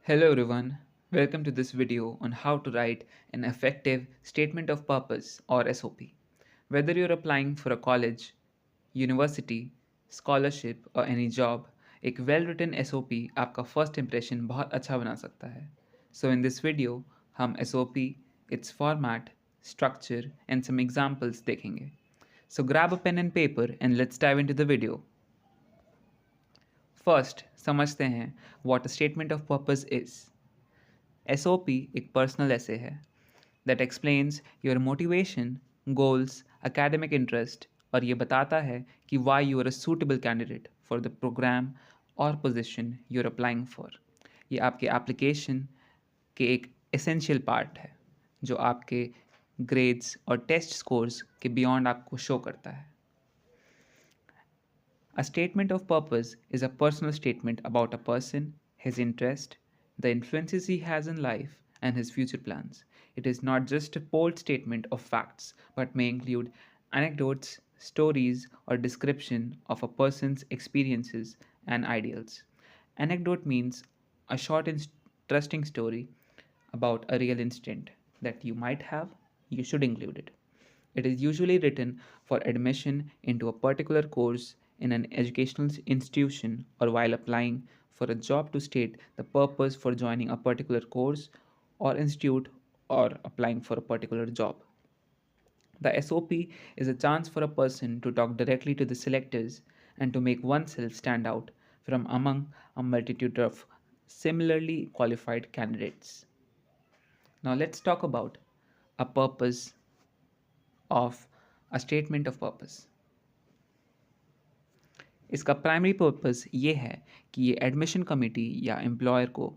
Hello everyone, welcome to this video on how to write an effective statement of purpose or SOP. Whether you're applying for a college, university, scholarship or any job, एक well written SOP आपका first impression बहुत अच्छा बना सकता है. So in this video, हम SOP, its format, structure and some examples देखेंगे. So grab a pen and paper and let's dive into the video. First, समझते हैं what a statement of purpose is. SOP एक personal ऐसे है that explains your motivation, goals, academic interest और ये बताता है कि why you are a suitable candidate for the program or position you're applying for. ये आपके application के एक essential part है जो आपके grades और test scores के beyond आपको show करता है. A statement of purpose is a personal statement about a person, his interest, the influences he has in life, and his future plans. It is not just a bold statement of facts, but may include anecdotes, stories, or description of a person's experiences and ideals. Anecdote means a short, interesting story about a real incident that you might have, you should include it. It is usually written for admission into a particular course in an educational institution or while applying for a job to state the purpose for joining a particular course or institute or applying for a particular job. The SOP is a chance for a person to talk directly to the selectors and to make oneself stand out from among a multitude of similarly qualified candidates. Now let's talk about a purpose of a statement of purpose. इसका primary purpose ये है कि ये admission committee या employer को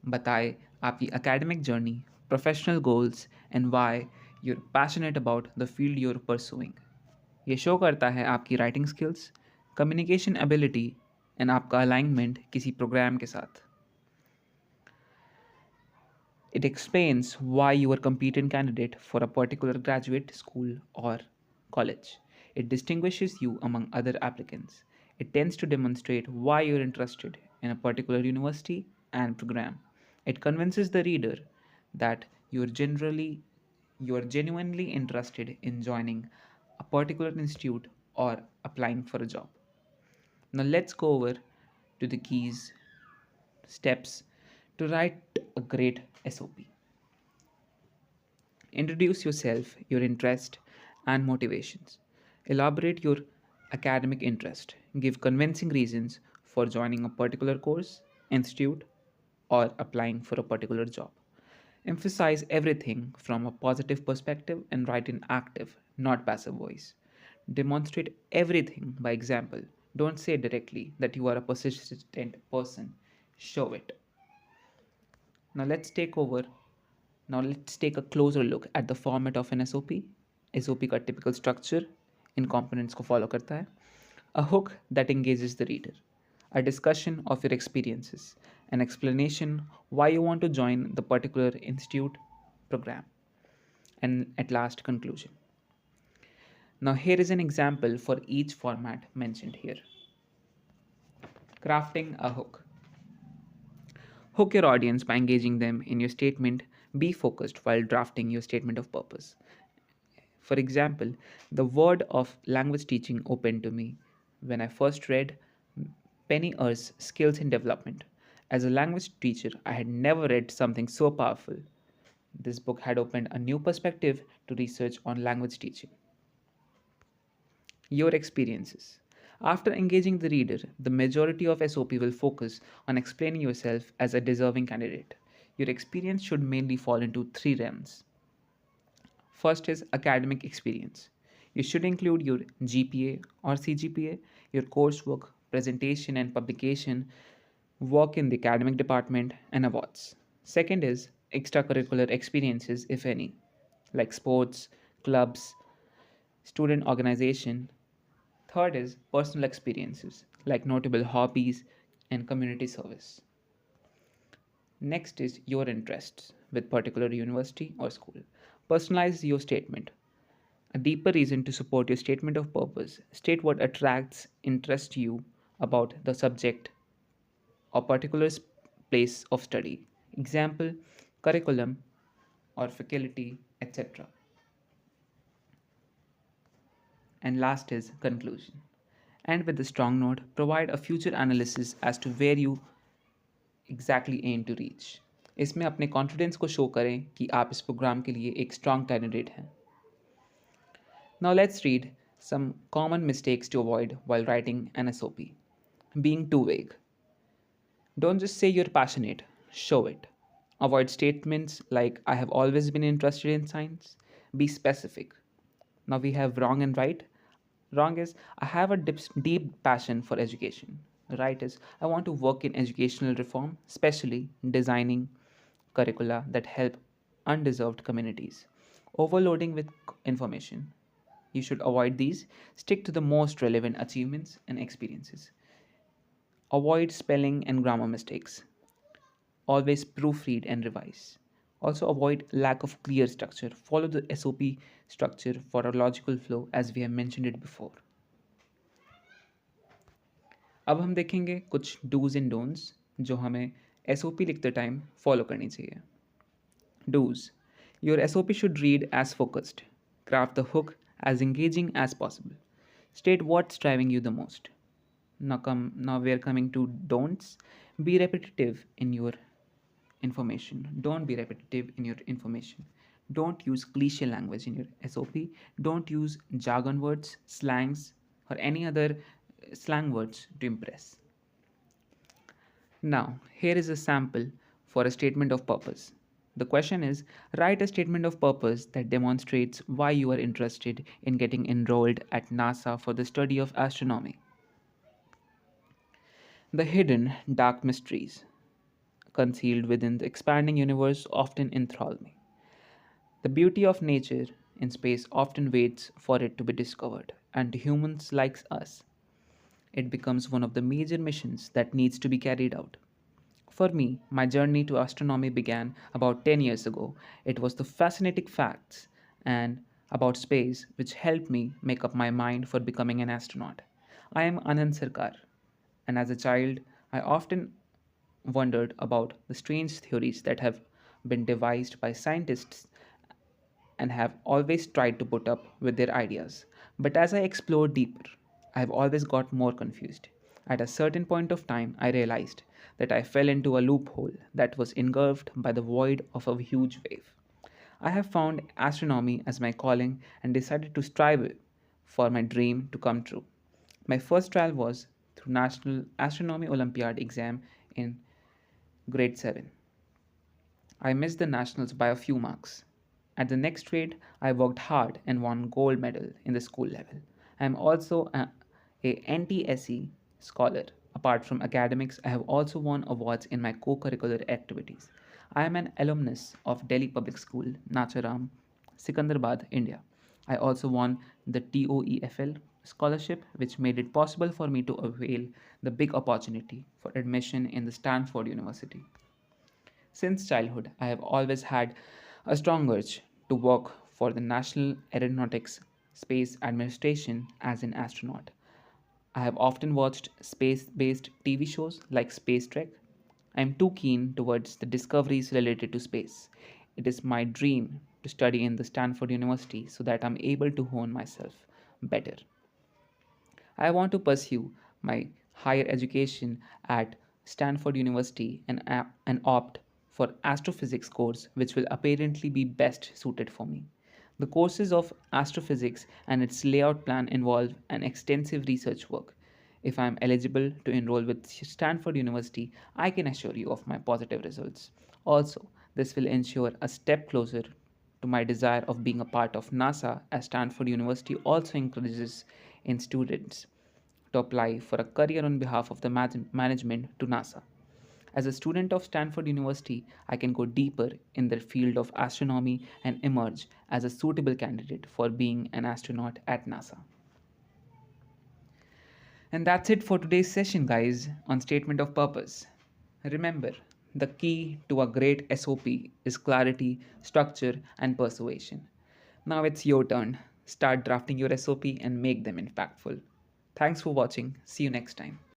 बताए आपकी academic journey, professional goals and why you are passionate about the field you are pursuing. ये शो करता है आपकी writing skills, communication ability and आपका अलाइनमेंट किसी प्रोग्राम के साथ. It explains why you are a competent candidate for a particular graduate school or college. It distinguishes you among other applicants. It tends to demonstrate why you're interested in a particular university and program. It convinces the reader that you are genuinely interested in joining a particular institute or applying for a job. Now let's go over to the keys steps to write a great SOP. Introduce yourself, your interest, and motivations. Elaborate your academic interest. Give convincing reasons for joining a particular course, institute, or applying for a particular job. Emphasize everything from a positive perspective and write in active, not passive voice. Demonstrate everything by example. Don't say directly that you are a persistent person. Show it. Now let's take over. Now let's take a closer look at the format of an SOP. SOP का typical structure इन components को follow करता है. A hook that engages the reader. A discussion of your experiences. An explanation why you want to join the particular institute program. And at last, conclusion. Now here is an example for each format mentioned here. Crafting a hook. Hook your audience by engaging them in your statement. Be focused while drafting your statement of purpose. For example, the word of language teaching opened to me when I first read Penny Earth's Skills in Development. As a language teacher, I had never read something so powerful. This book had opened a new perspective to research on language teaching. Your experiences. After engaging the reader, the majority of SOP will focus on explaining yourself as a deserving candidate. Your experience should mainly fall into three realms. First is academic experience. You should include your GPA or CGPA, your coursework, presentation and publication, work in the academic department, and awards. Second is extracurricular experiences, if any, like sports, clubs, student organization. Third is personal experiences, like notable hobbies and community service. Next is your interests with particular university or school. Personalize your statement. A deeper reason to support your statement of purpose. State what attracts, interests you about the subject or particular place of study. Example, curriculum or faculty, etc. And last is conclusion. And with the strong note, provide a future analysis as to where you exactly aim to reach. इसमें अपने confidence को show करें कि आप इस programme के लिए एक स्ट्रॉन्ग कैंडिडेट हैं. Now let's read some common mistakes to avoid while writing an SOP. Being too vague. Don't just say you're passionate, show it. Avoid statements like I have always been interested in science. Be specific. Now we have wrong and right. Wrong is I have a deep passion for education. Right is I want to work in educational reform, especially designing curricula that help undeserved communities. Overloading with information. You should avoid these. Stick to the most relevant achievements and experiences. Avoid spelling and grammar mistakes. Always proofread and revise. Also avoid lack of clear structure. Follow the SOP structure for a logical flow as we have mentioned it before. अब हम देखेंगे कुछ dos and don'ts जो हमें SOP लिखते time follow करनी चाहिए. Do's. Your SOP should read as focused. Craft the hook as engaging as possible. State what's driving you the most. Now we are coming to don'ts. Be repetitive in your information. Don't be repetitive in your information. Don't use cliche language in your SOP. Don't use jargon words, slangs, or any other slang words to impress. Now, here is a sample for a statement of purpose. The question is write a statement of purpose that demonstrates why you are interested in getting enrolled at NASA for the study of astronomy. The hidden dark mysteries concealed within the expanding universe often enthrall me. The beauty of nature in space often waits for it to be discovered, and to humans like us, it becomes one of the major missions that needs to be carried out. For me, my journey to astronomy began about 10 years ago. It was the fascinating facts and about space which helped me make up my mind for becoming an astronaut. I am Anand Sarkar, and as a child, I often wondered about the strange theories that have been devised by scientists and have always tried to put up with their ideas. But as I explored deeper, I have always got more confused. At a certain point of time, I realized that I fell into a loophole that was engulfed by the void of a huge wave. I have found astronomy as my calling and decided to strive for my dream to come true. My first trial was through National Astronomy Olympiad exam in grade 7. I missed the nationals by a few marks. At the next grade, I worked hard and won gold medal in the school level. I am also a NTSE scholar. Apart from academics, I have also won awards in my co-curricular activities. I am an alumnus of Delhi Public School, Nacharam, Sikandrabad, India. I also won the TOEFL scholarship, which made it possible for me to avail the big opportunity for admission in the Stanford University. Since childhood, I have always had a strong urge to work for the National Aeronautics Space Administration as an astronaut. I have often watched space based TV shows like Space Trek. I am too keen towards the discoveries related to space. It is my dream to study in the Stanford University so that I'm able to hone myself better. I want to pursue my higher education at Stanford University and opt for astrophysics course which will apparently be best suited for me. The courses of astrophysics and its layout plan involve an extensive research work. If I am eligible to enroll with Stanford University, I can assure you of my positive results. Also, this will ensure a step closer to my desire of being a part of NASA, as Stanford University also encourages in students to apply for a career on behalf of the management to NASA. As a student of Stanford University, I can go deeper in the field of astronomy and emerge as a suitable candidate for being an astronaut at NASA. And that's it for today's session, guys, on statement of purpose. Remember, the key to a great SOP is clarity, structure, and persuasion. Now it's your turn. Start drafting your SOP and make them impactful. Thanks for watching. See you next time.